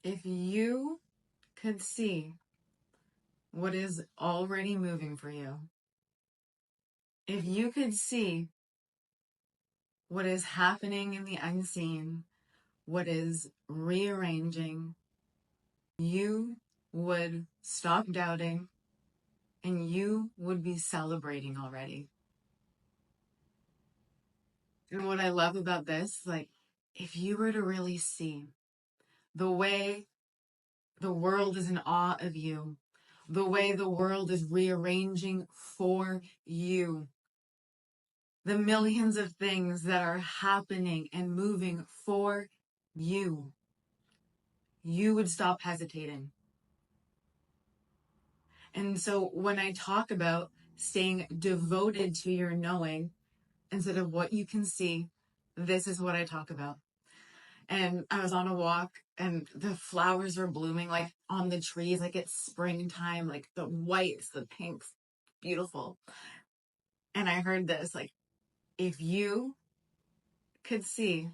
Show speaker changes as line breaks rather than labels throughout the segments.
If you could see what is already moving for you, if you could see what is happening in the unseen, what is rearranging, you would stop doubting and you would be celebrating already. And what I love about this, like, if you were to really see the way the world is in awe of you, the way the world is rearranging for you, the millions of things that are happening and moving for you, you would stop hesitating. And so when I talk about staying devoted to your knowing instead of what you can see, this is what I talk about. And I was on a walk and the flowers were blooming like on the trees, like it's springtime, like the whites, the pinks, beautiful. And I heard this, like, if you could see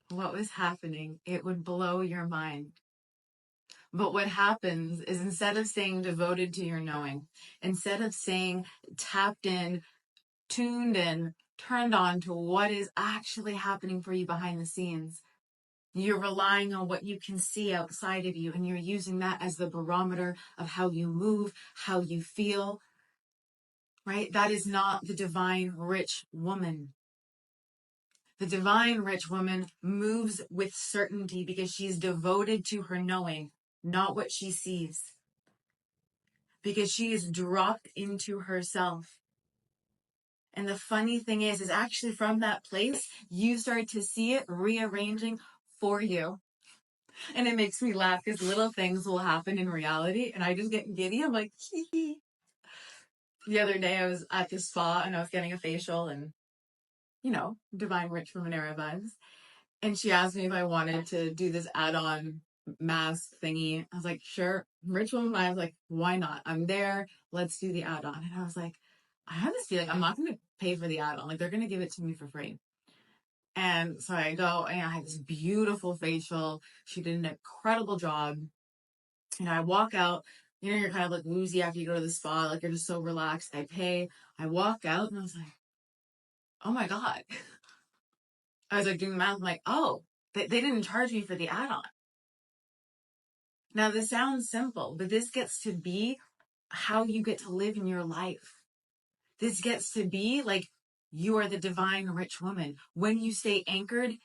what was happening, it would blow your mind. But what happens is instead of staying devoted to your knowing, instead of staying tapped in, tuned in, turned on to what is actually happening for you behind the scenes, you're relying on what you can see outside of you, and you're using that as the barometer of how you move, how you feel, right? That is not the divine rich woman. The divine rich woman moves with certainty because she's devoted to her knowing, not what she sees. Because she is dropped into herself. And the funny thing is actually from that place, you start to see it rearranging for you. And it makes me laugh because little things will happen in reality and I just get giddy. I'm like, hee hee. The other day I was at the spa and I was getting a facial and, divine rich woman era vibes. And she asked me if I wanted to do this add-on mask thingy. I was like, sure. Rich woman vibes, like, why not? I'm there. Let's do the add-on. And I was like, I have this feeling I'm not going to pay for the add-on. Like, they're going to give it to me for free. And so I go and I had this beautiful facial. She did an incredible job. And I walk out, you're kind of like woozy after you go to the spa, like you're just so relaxed. I pay. I walk out and I was like, oh my God. I was like doing the math. I'm like, oh, they didn't charge me for the add-on. Now this sounds simple, but this gets to be how you get to live in your life. This gets to be like you are the divine rich woman. When you stay anchored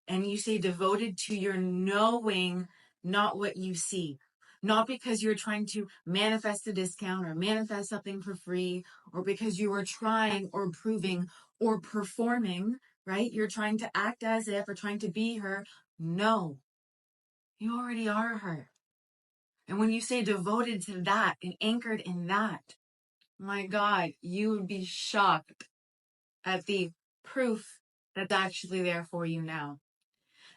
and you stay devoted to your knowing, not what you see. Not because you're trying to manifest a discount or manifest something for free, or because you are trying or proving or performing, right? You're trying to act as if or trying to be her. No, you already are her. And when you stay devoted to that and anchored in that, my God, you would be shocked at the proof that's actually there for you now.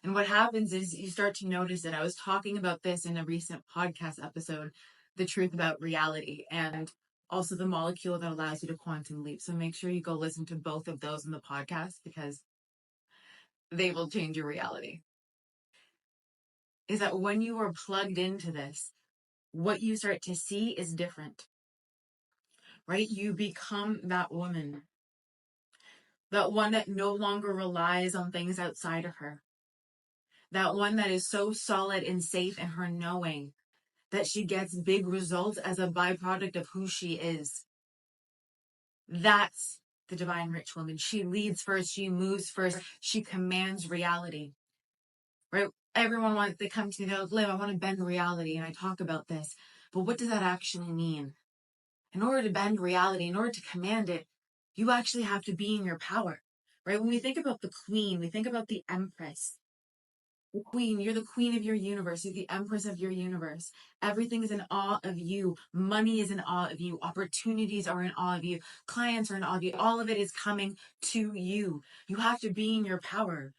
And what happens is you start to notice it. I was talking about this in a recent podcast episode, the truth about reality and also the molecule that allows you to quantum leap. So make sure you go listen to both of those in the podcast because they will change your reality. Is that when you are plugged into this, what you start to see is different, right? You become that woman, that one that no longer relies on things outside of her, that one that is so solid and safe in her knowing that she gets big results as a byproduct of who she is. That's the divine rich woman. She leads first, she moves first, she commands reality. Right? Everyone wants, they come to me, they're like, Liv, I want to bend reality, and I talk about this. But what does that actually mean? In order to bend reality, in order to command it, you actually have to be in your power. Right? When we think about the queen, we think about the empress. The queen, you're the queen of your universe. You're the empress of your universe. Everything is in awe of you. Money is in awe of you. Opportunities are in awe of you. Clients are in awe of you. All of it is coming to you. You have to be in your power,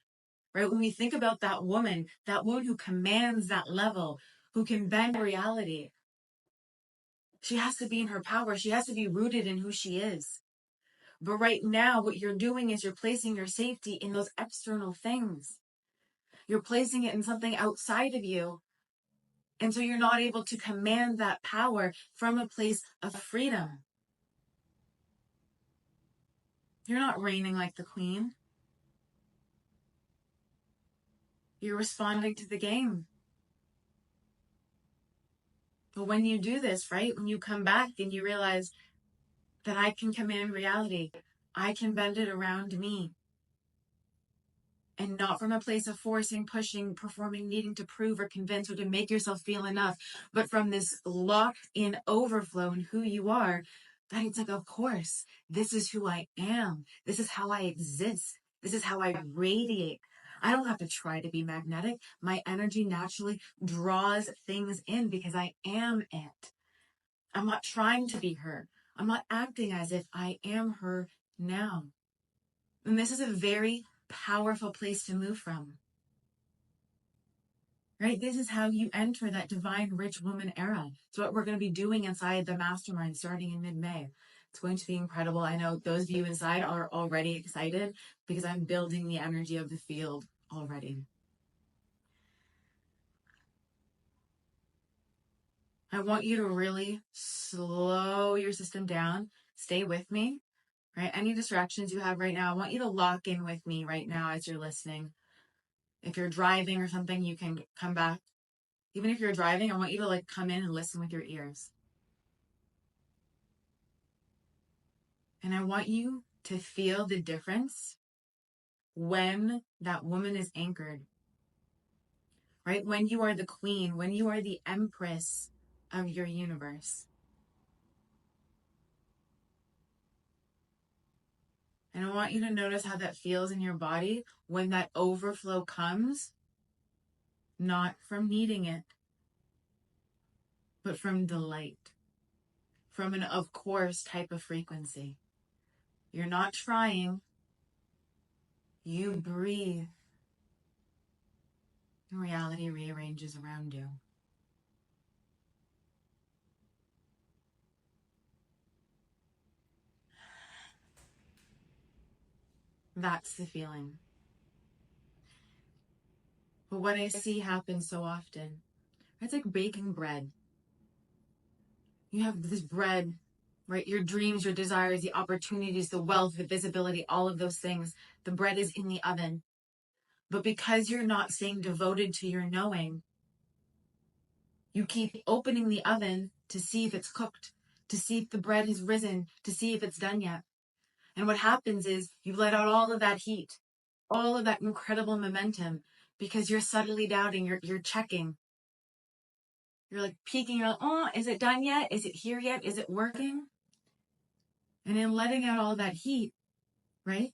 right? When we think about that woman who commands that level, who can bend reality, she has to be in her power. She has to be rooted in who she is. But right now, what you're doing is you're placing your safety in those external things. You're placing it in something outside of you And so you're not able to command that power from a place of freedom. You're not reigning like the queen. You're responding to the game. But when you do this, right, when you come back and you realize that I can command reality, I can bend it around me, and not from a place of forcing, pushing, performing, needing to prove or convince or to make yourself feel enough, but from this locked in overflow in who you are, that it's like, of course, this is who I am. This is how I exist. This is how I radiate. I don't have to try to be magnetic. My energy naturally draws things in because I am it. I'm not trying to be her. I'm not acting as if I am her now. And this is a very powerful place to move from. Right? This is how you enter that divine rich woman era. It's what we're going to be doing inside the mastermind starting in mid-May. It's going to be incredible. I know those of you inside are already excited because I'm building the energy of the field already. I want you to really slow your system down. Stay with me, right? Any distractions you have right now, I want you to lock in with me right now as you're listening. If you're driving or something, you can come back. Even if you're driving, I want you to like come in and listen with your ears. And I want you to feel the difference when that woman is anchored, right? When you are the queen, when you are the empress of your universe. And I want you to notice how that feels in your body when that overflow comes, not from needing it, but from delight, from an of course type of frequency. You're not trying, you breathe. And reality rearranges around you. That's the feeling. But what I see happen so often, it's like baking bread. You have this bread, right? Your dreams, your desires, the opportunities, the wealth, the visibility, all of those things. The bread is in the oven. But because you're not staying devoted to your knowing, you keep opening the oven to see if it's cooked, to see if the bread has risen, to see if it's done yet. And what happens is you let out all of that heat, all of that incredible momentum, because you're subtly doubting, you're checking. You're like peeking, you're like, oh, is it done yet? Is it here yet? Is it working? And in letting out all that heat, right?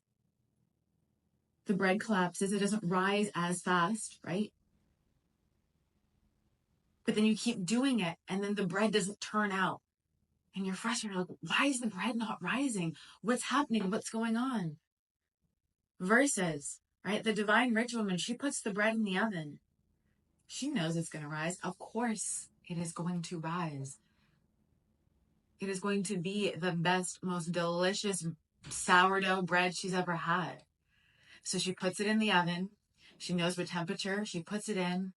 The bread collapses, it doesn't rise as fast, right? But then you keep doing it, and then the bread doesn't turn out. And you're frustrated, like, why is the bread not rising? What's happening? What's going on? Versus, right, the divine rich woman, she puts the bread in the oven. She knows it's going to rise. Of course, it is going to rise. It is going to be the best, most delicious sourdough bread she's ever had. So she puts it in the oven. She knows what temperature. She puts it in.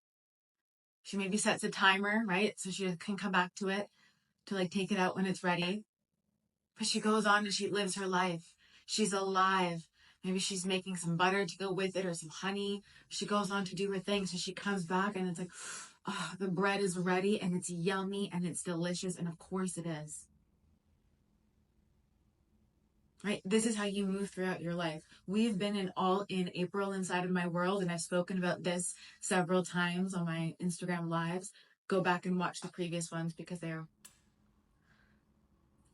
She maybe sets a timer, right? So she can come back to it to like take it out when it's ready. But she goes on and she lives her life. She's alive. Maybe she's making some butter to go with it or some honey. She goes on to do her thing. So she comes back and it's like, oh, the bread is ready and it's yummy and it's delicious. And of course it is. Right? This is how you move throughout your life. We've been in all in April inside of my world, and I've spoken about this several times on my Instagram lives. Go back and watch the previous ones because they're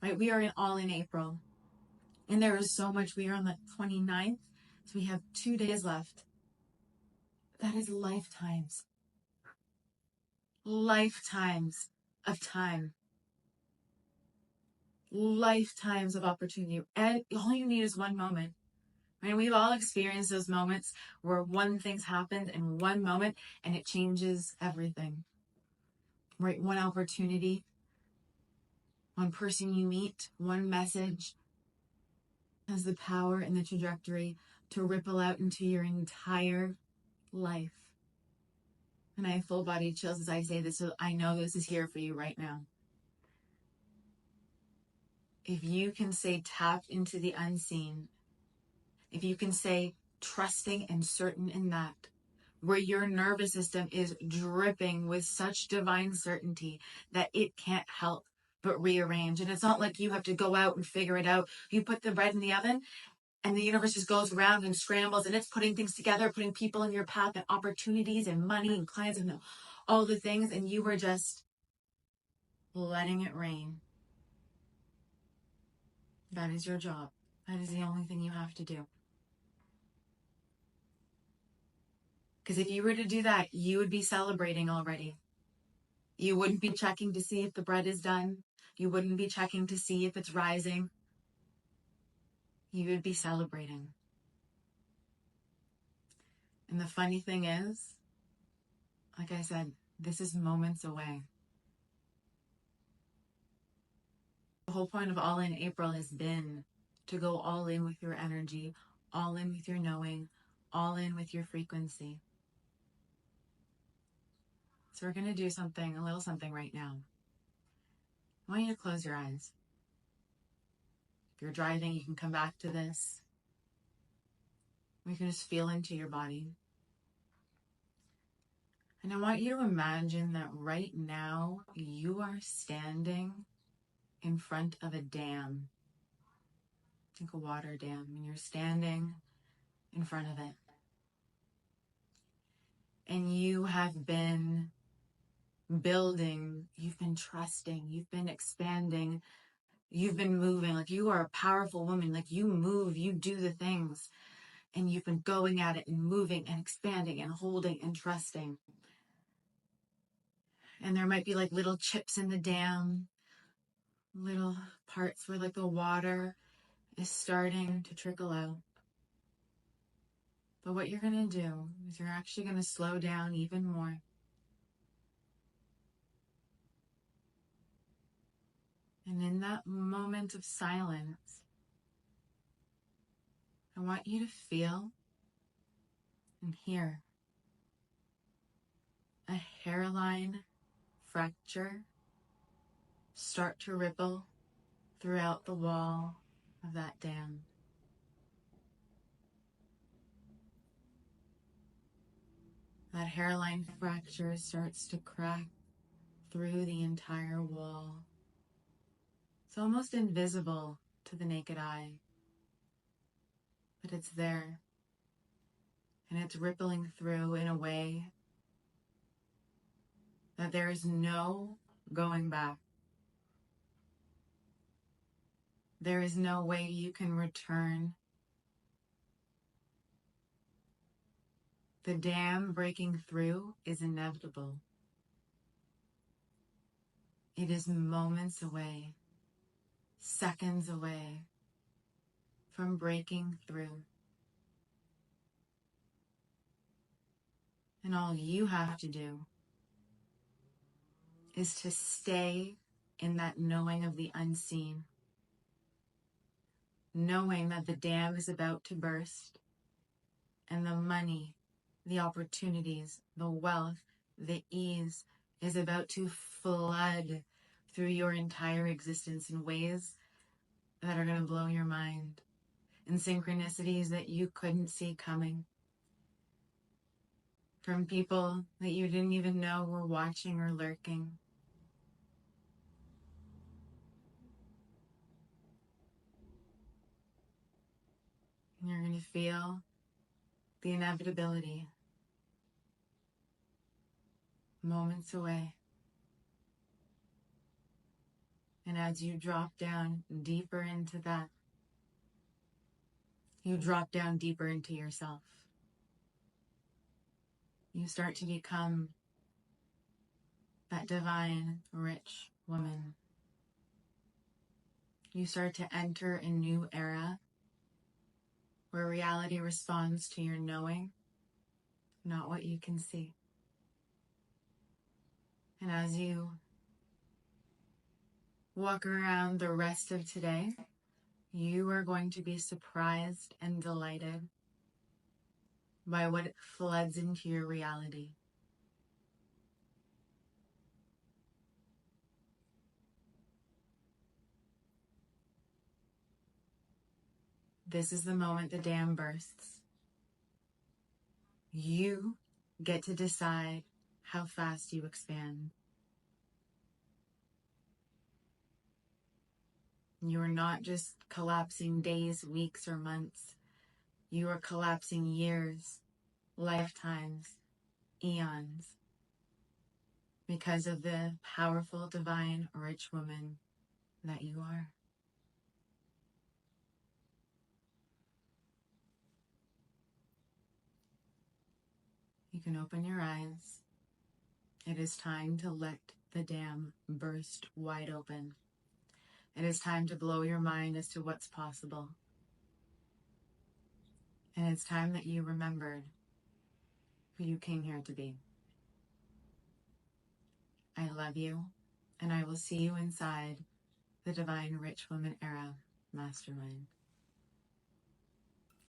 right. We are in all in April, and there is so much. We are on the 29th, so we have 2 days left. That is lifetimes of time, lifetimes of opportunity, and all you need is one moment. I mean, we've all experienced those moments where one thing's happened in one moment and it changes everything. Right? One opportunity, one person you meet, one message has the power and the trajectory to ripple out into your entire life. And I have full body chills as I say this, so I know this is here for you right now. If you can say tap into the unseen, if you can say trusting and certain in that, where your nervous system is dripping with such divine certainty that it can't help but rearrange. And it's not like you have to go out and figure it out. You put the bread in the oven and the universe just goes around and scrambles, and it's putting things together, putting people in your path and opportunities and money and clients and all the things. And you were just letting it rain. That is your job. That is the only thing you have to do. Because if you were to do that, you would be celebrating already. You wouldn't be checking to see if the bread is done. You wouldn't be checking to see if it's rising. You would be celebrating. And the funny thing is, like I said, this is moments away. The whole point of All In April has been to go all in with your energy, all in with your knowing, all in with your frequency. So we're going to do something, a little something right now. I want you to close your eyes. If you're driving, you can come back to this. We can just feel into your body. And I want you to imagine that right now you are standing in front of a dam. Think a water dam, and you're standing in front of it. And you have been building, you've been trusting, you've been expanding, you've been moving. Like you are a powerful woman. Like you move, you do the things. And you've been going at it and moving and expanding and holding and trusting. And there might be like little chips in the dam, little parts where like the water is starting to trickle out. But what you're going to do is you're actually going to slow down even more. And in that moment of silence, I want you to feel and hear a hairline fracture start to ripple throughout the wall of that dam. That hairline fracture starts to crack through the entire wall. It's almost invisible to the naked eye, but it's there. And it's rippling through in a way that there is no going back. There is no way you can return. The dam breaking through is inevitable. It is moments away, seconds away from breaking through. And all you have to do is to stay in that knowing of the unseen, knowing that the dam is about to burst and the money, the opportunities, the wealth, the ease is about to flood through your entire existence in ways that are going to blow your mind, in synchronicities that you couldn't see coming, from people that you didn't even know were watching or lurking. And you're going to feel the inevitability moments away. And as you drop down deeper into that, you drop down deeper into yourself. You start to become that divine, rich woman. You start to enter a new era where reality responds to your knowing, not what you can see. And as you walk around the rest of today, you are going to be surprised and delighted by what floods into your reality. This is the moment the dam bursts. You get to decide how fast you expand. You are not just collapsing days, weeks, or months. You are collapsing years, lifetimes, eons, because of the powerful, divine, rich woman that you are. You can open your eyes. It is time to let the dam burst wide open. It is time to blow your mind as to what's possible. And it's time that you remembered who you came here to be. I love you, and I will see you inside the Divine Rich Woman Era Mastermind.